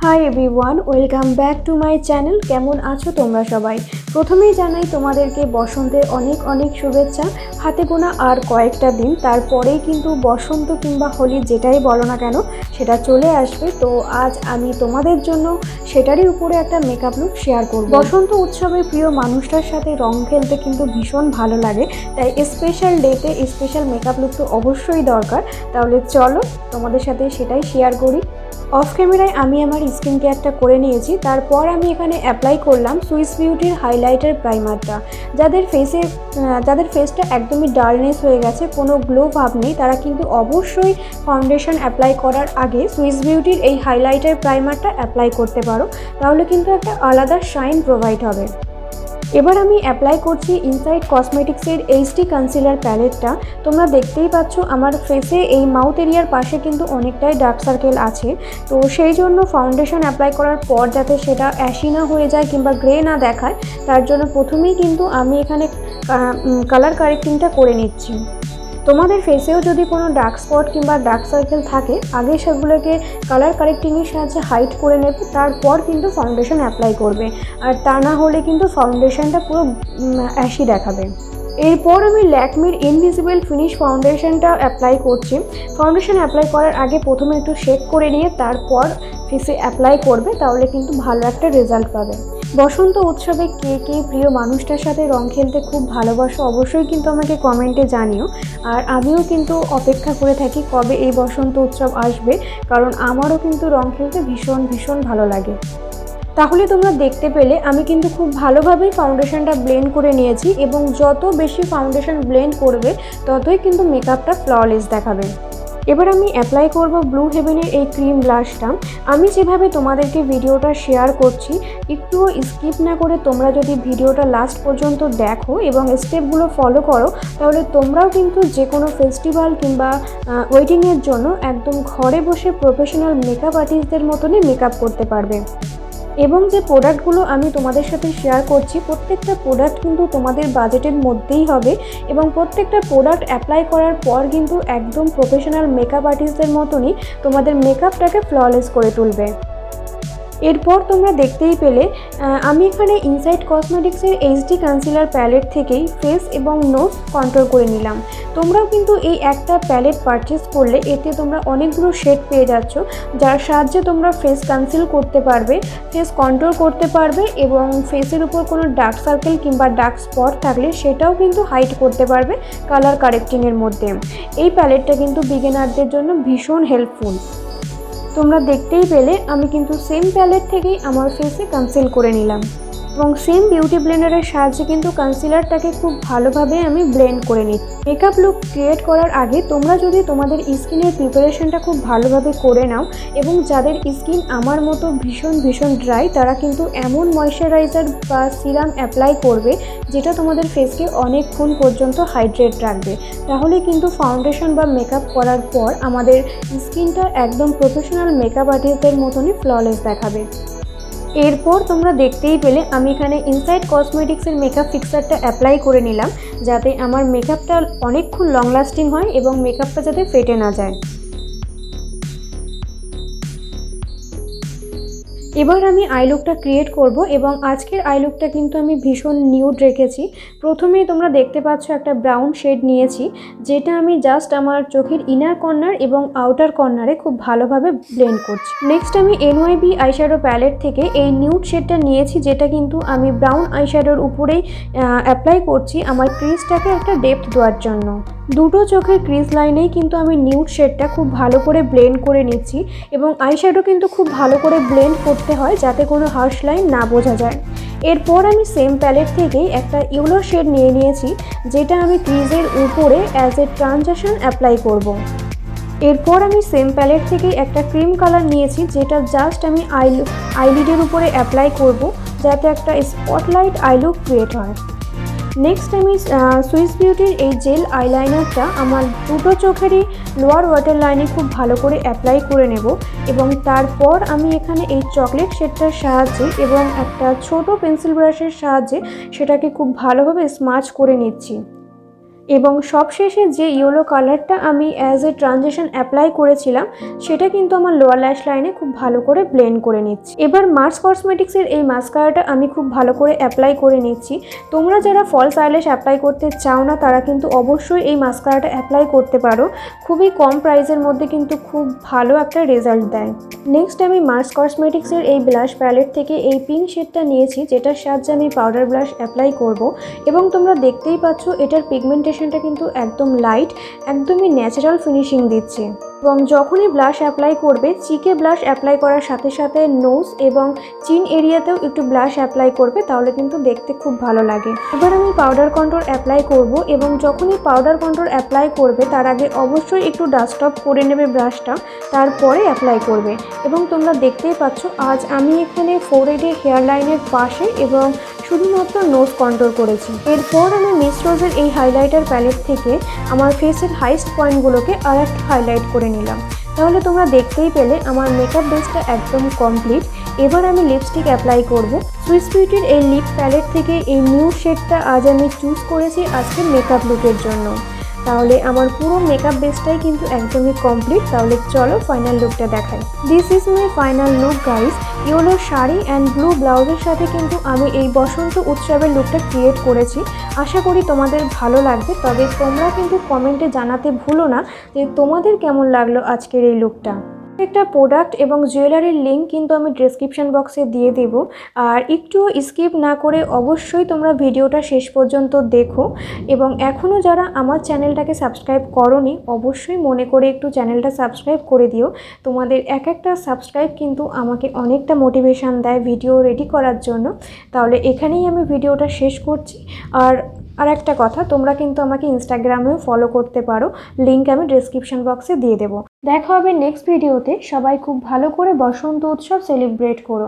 Hi everyone, welcome back to my channel. কেমন আছো তোমরা সবাই? প্রথমেই জানাই তোমাদেরকে বসন্তের অনেক অনেক শুভেচ্ছা। হাতে গোনা আর কয়েকটা দিন, তারপরেই কিন্তু বসন্ত কিংবা হোলি যেটাই বলো না কেন সেটা চলে আসবে। তো আজ আমি তোমাদের জন্য সেটারই উপরে একটা মেকআপ লুক শেয়ার করব। বসন্ত উৎসবে প্রিয় মানুষটার সাথে রং খেলতে কিন্তু ভীষণ ভালো লাগে, তাই স্পেশাল ডেতে স্পেশাল মেকআপ লুক তো অবশ্যই দরকার। তাহলে চলো তোমাদের সাথে সেটাই শেয়ার করি। অফ ক্যামেরায় আমি আমার স্কিন কেয়ারটা করে নিয়েছি, তারপর আমি এখানে অ্যাপ্লাই করলাম সুইস বিউটির হাইলাইটার প্রাইমারটা। যাদের ফেসটা একদমই ডালনেস হয়ে গেছে, কোনো গ্লো ভাব নেই, তারা কিন্তু অবশ্যই ফাউন্ডেশন অ্যাপ্লাই করার আগে সুইস বিউটির এই হাইলাইটার প্রাইমারটা অ্যাপ্লাই করতে পারো, তাহলে কিন্তু একটা আলাদা শাইন প্রোভাইড হবে। এবার আমি অ্যাপ্লাই করছি ইনসাইড কসমেটিক্সের এইচডি কনসিলার প্যালেটটা। তোমরা দেখতেই পাচ্ছ আমার ফেসে এই মাউথ এরিয়ার পাশে কিন্তু অনেকটাই ডার্ক সার্কেল আছে, তো সেই জন্য ফাউন্ডেশন অ্যাপ্লাই করার পর যাতে সেটা অ্যাশি না হয়ে যায় কিংবা গ্রে না দেখায়, তার জন্য প্রথমেই কিন্তু আমি এখানে কালার কারেক্টিংটা করে নিচ্ছি। তোমাদের ফেসেও যদি কোনো ডার্ক স্পট কিংবা ডার্ক সার্কেল থাকে, আগে সেগুলোকে কালার কারেক্টিংয়ের সাহায্যে হাইড করে নেবে, তারপর কিন্তু ফাউন্ডেশন অ্যাপ্লাই করবে। আর তা না হলে কিন্তু ফাউন্ডেশনটা পুরো অ্যাশি দেখাবে। এরপর আমি ল্যাকমির ইনভিজিবল ফিনিশ ফাউন্ডেশনটা অ্যাপ্লাই করছি। ফাউন্ডেশন অ্যাপ্লাই করার আগে প্রথমে একটু শেক করে নিয়ে তারপর ফেসে অ্যাপ্লাই করবে, তাহলে কিন্তু ভালো একটা রেজাল্ট পাবে। বসন্ত উৎসবে কে কে প্রিয় মানুষটার সাথে রং খেলতে খুব ভালোবাসো অবশ্যই কিন্তু আমাকে কমেন্টে জানিও। আর আমিও কিন্তু অপেক্ষা করে থাকি কবে এই বসন্ত উৎসব আসবে, কারণ আমারও কিন্তু রং খেলতে ভীষণ ভীষণ ভালো লাগে। তাহলে তোমরা দেখতে পেলে আমি কিন্তু খুব ভালোভাবেই ফাউন্ডেশনটা ব্লেন্ড করে নিয়েছি, এবং যত বেশি ফাউন্ডেশন ব্লেন্ড করবে ততই কিন্তু মেকআপটা ফ্ললেস দেখাবে। এবার আমি অ্যাপ্লাই করব ব্লু হেভেনের এই ক্রিম ব্লাশটা। আমি যেভাবে তোমাদেরকে ভিডিওটা শেয়ার করছি, একটুও স্কিপ না করে তোমরা যদি ভিডিওটা লাস্ট পর্যন্ত দেখো এবং স্টেপগুলো ফলো করো, তাহলে তোমরাও কিন্তু যে কোনো ফেস্টিভ্যাল কিংবা ওয়েডিংয়ের জন্য একদম ঘরে বসে প্রফেশনাল মেকআপ আর্টিস্টদের মতনই মেকআপ করতে পারবে। এবং যে প্রোডাক্টগুলো আমি তোমাদের সাথে শেয়ার করছি, প্রত্যেকটা প্রোডাক্ট কিন্তু তোমাদের বাজেটের মধ্যেই হবে, এবং প্রত্যেকটা প্রোডাক্ট অ্যাপ্লাই করার পর কিন্তু একদম প্রফেশনাল মেকআপ আর্টিস্টদের মতনই তোমাদের মেকআপটাকে ফ্ললেস করে তুলবে। এরপর তোমরা দেখতেই পেলে আমি এখানে ইনসাইড কসমেটিক্সের এইচডি কনসিলার প্যালেট থেকেই ফেস এবং নোজ কন্ট্রোল করে নিলাম। তোমরাও কিন্তু এই একটা প্যালেট পারচেস করলে এতে তোমরা অনেকগুলো শেড পেয়ে যাচ্ছ, যার সাহায্যে তোমরা ফেস কনসিল করতে পারবে, ফেস কন্ট্রোল করতে পারবে, এবং ফেসের উপর কোনো ডার্ক সার্কেল কিংবা ডার্ক স্পট থাকলে সেটাও কিন্তু হাইড করতে পারবে কালার কারেক্টিংয়ের মধ্যে। এই প্যালেটটা কিন্তু বিগিনারদের জন্য ভীষণ হেল্পফুল। তোমরা দেখতেই পেলে আমি কিন্তু সেম প্যালেট থেকেই আমার ফেসে কনসিল করে নিলাম, এবং সেম বিউটি ব্লেন্ডারের সাহায্যে কিন্তু কনসিলারটাকে খুব ভালোভাবে আমি ব্লেন্ড করে নিই। মেকআপ লুক ক্রিয়েট করার আগে তোমরা যদি তোমাদের স্কিনের প্রিপারেশনটা খুব ভালোভাবে করে নাও, এবং যাদের স্কিন আমার মতো ভীষণ ভীষণ ড্রাই, তারা কিন্তু এমন ময়শ্চারাইজার বা সিরাম অ্যাপ্লাই করবে যেটা তোমাদের ফেসকে অনেকক্ষণ পর্যন্ত হাইড্রেট রাখবে, তাহলে কিন্তু ফাউন্ডেশন বা মেকআপ করার পর আমাদের স্কিনটা একদম প্রফেশনাল মেকআপ আর্টিস্টদের মতনই ফ্ললেস দেখাবে। এরপর তোমরা দেখতেই পেলে আমি এখানে ইনসাইড কসমেটিক্সের মেকআপ ফিক্সারটা অ্যাপ্লাই করে নিলাম, যাতে আমার মেকআপটা অনেকক্ষণ লং লাস্টিং হয় এবং মেকআপটা যাতে ফেটে না যায়। এবার আমি আই লুকটা ক্রিয়েট করব, এবং আজকের আই লুকটা কিন্তু আমি ভীষণ নিউড রেখেছি। প্রথমেই তোমরা দেখতে পাচ্ছ একটা ব্রাউন শেড নিয়েছি, যেটা আমি জাস্ট আমার চোখের ইনার কর্নার এবং আউটার কর্নারে খুব ভালোভাবে ব্লেন্ড করছি। নেক্সট আমি NYB আইশ্যাডো প্যালেট থেকে এই নিউড শেডটা নিয়েছি, যেটা কিন্তু আমি ব্রাউন আইশ্যাডোর উপরেই অ্যাপ্লাই করছি আমার ক্রিজটাকে একটা ডেপথ দেওয়ার জন্য। দুটো চোখের ক্রিজ লাইনেই কিন্তু আমি নিউড শেডটা খুব ভালো করে ব্লেন্ড করে নিচ্ছি, এবং আইশ্যাডো কিন্তু খুব ভালো করে ব্লেন্ড করতে হয় যাতে কোনো হার্শ লাইন না বোঝা যায়। এরপর আমি সেম প্যালেট থেকেই একটা ইয়েলো শেড নিয়ে নিয়েছি, যেটা আমি ক্রিজের উপরে অ্যাজ এ ট্রানজিশন অ্যাপ্লাই করব। এরপর আমি সেম প্যালেট থেকেই একটা ক্রিম কালার নিয়েছি, যেটা জাস্ট আমি আইলিডের উপরে অ্যাপ্লাই করব, যাতে একটা স্পটলাইট আই লুক ক্রিয়েট হয়। নেক্সট আমি সুইস বিউটির এই জেল আইলাইনারটা আমার দুটো চোখেরই লোয়ার ওয়াটার লাইনে খুব ভালো করে অ্যাপ্লাই করে নেব, এবং তারপর আমি এখানে এই চকলেট শেডটার সাহায্যে এবং একটা ছোট পেন্সিল ব্রাশের সাহায্যে সেটাকে খুব ভালোভাবে স্মাচ করে নিচ্ছি। এবং সবশেষে যে ইয়েলো কালারটা আমি অ্যাজ এ ট্রানজিশন অ্যাপ্লাই করেছিলাম সেটা কিন্তু আমার লোয়ার ল্যাশ লাইনে খুব ভালো করে ব্লেন্ড করে নিচ্ছি। এবার মার্স কসমেটিক্সের এই মাস্কারাটা আমি খুব ভালো করে অ্যাপ্লাই করে নিচ্ছি। তোমরা যারা ফলস আইল্যাশ অ্যাপ্লাই করতে চাও না তারা কিন্তু অবশ্যই এই মাস্কারাটা অ্যাপ্লাই করতে পারো। খুবই কম প্রাইসের মধ্যে কিন্তু খুব ভালো একটা রেজাল্ট দেয়। নেক্সট আমি মার্স কসমেটিক্সের এই ব্লাশ প্যালেট থেকে এই পিঙ্ক শেডটা নিয়েছি, যেটার সাহায্যে আমি পাউডার ব্লাশ অ্যাপ্লাই করব। এবং তোমরা দেখতেই পাচ্ছ এটার পিগমেন্টেশনটা কিন্তু একদম লাইট, একদমই ন্যাচারাল ফিনিশিং দিচ্ছে। এবং যখনই ব্লাশ অ্যাপ্লাই করবে, চিকে ব্লাশ অ্যাপ্লাই করার সাথে সাথে নোজ এবং চিন এরিয়াতেও একটু ব্লাশ অ্যাপ্লাই করবে, তাহলে কিন্তু দেখতে খুব ভালো লাগে। এবার আমি পাউডার কন্ট্রোল অ্যাপ্লাই করব এবং যখনই পাউডার কন্ট্রোল অ্যাপ্লাই করবে তার আগে অবশ্যই একটু ডাস্ট অফ করে নেবে ব্রাশটা, তারপরে অ্যাপ্লাই করবে। এবং তোমরা দেখতেই পাচ্ছ আজ আমি এখানে ফোরহেডে হেয়ার লাইনের পাশে এবং শুধুমাত্র নোজ কন্ট্রোল করেছি। এরপর আমি মিস রোজের এই হাইলাইটার প্যালেট থেকে আমার ফেসের হাইস্ট পয়েন্টগুলোকে আর একটু হাইলাইট করে নিলাম। তাহলে তোমরা দেখতেই পেলে আমার মেকআপ বেসটা একদম কমপ্লিট। এবার আমি লিপস্টিক অ্যাপ্লাই করব। সুইস বিউটির এই লিপ প্যালেট থেকে এই নিউ শেডটা আজ আমি চুজ করেছি আজকে মেকআপ লুকের জন্য। তাহলে আমার পুরো মেকআপ বেসটাই কিন্তু একদমই কমপ্লিট। তাহলে চলো ফাইনাল লুকটা দেখাই। This is my final look guys. Yellow sari and blue ব্লাউজের সাথে কিন্তু আমি এই বসন্ত উৎসবের লুকটা ক্রিয়েট করেছি। আশা করি তোমাদের ভালো লাগবে। তবে তোমরা কিন্তু কমেন্টে জানাতে ভুলো না যে তোমাদের কেমন লাগলো আজকের এই লুকটা। একটা প্রোডাক্ট এবং জুয়েলারির লিঙ্ক কিন্তু আমি ডেসক্রিপশন বক্সে দিয়ে দেব। আর একটু স্কিপ না করে অবশ্যই তোমরা ভিডিওটা শেষ পর্যন্ত দেখো। এবং এখনও যারা আমার চ্যানেলটাকে সাবস্ক্রাইব করোনি অবশ্যই মনে করে একটু চ্যানেলটা সাবস্ক্রাইব করে দিও। তোমাদের এক একটা সাবস্ক্রাইব কিন্তু আমাকে অনেকটা মোটিভেশান দেয় ভিডিও রেডি করার জন্য। তাহলে এখানেই আমি ভিডিওটা শেষ করছি। আর একটা কথা, তোমরা কিন্তু আমাকে ইনস্টাগ্রামেও ফলো করতে পারো, লিঙ্ক আমি ডেসক্রিপশন বক্সে দিয়ে দেবো। দেখা হবে নেক্সট ভিডিওতে। সবাই খুব ভালো করে বসন্ত উৎসব সেলিব্রেট করো।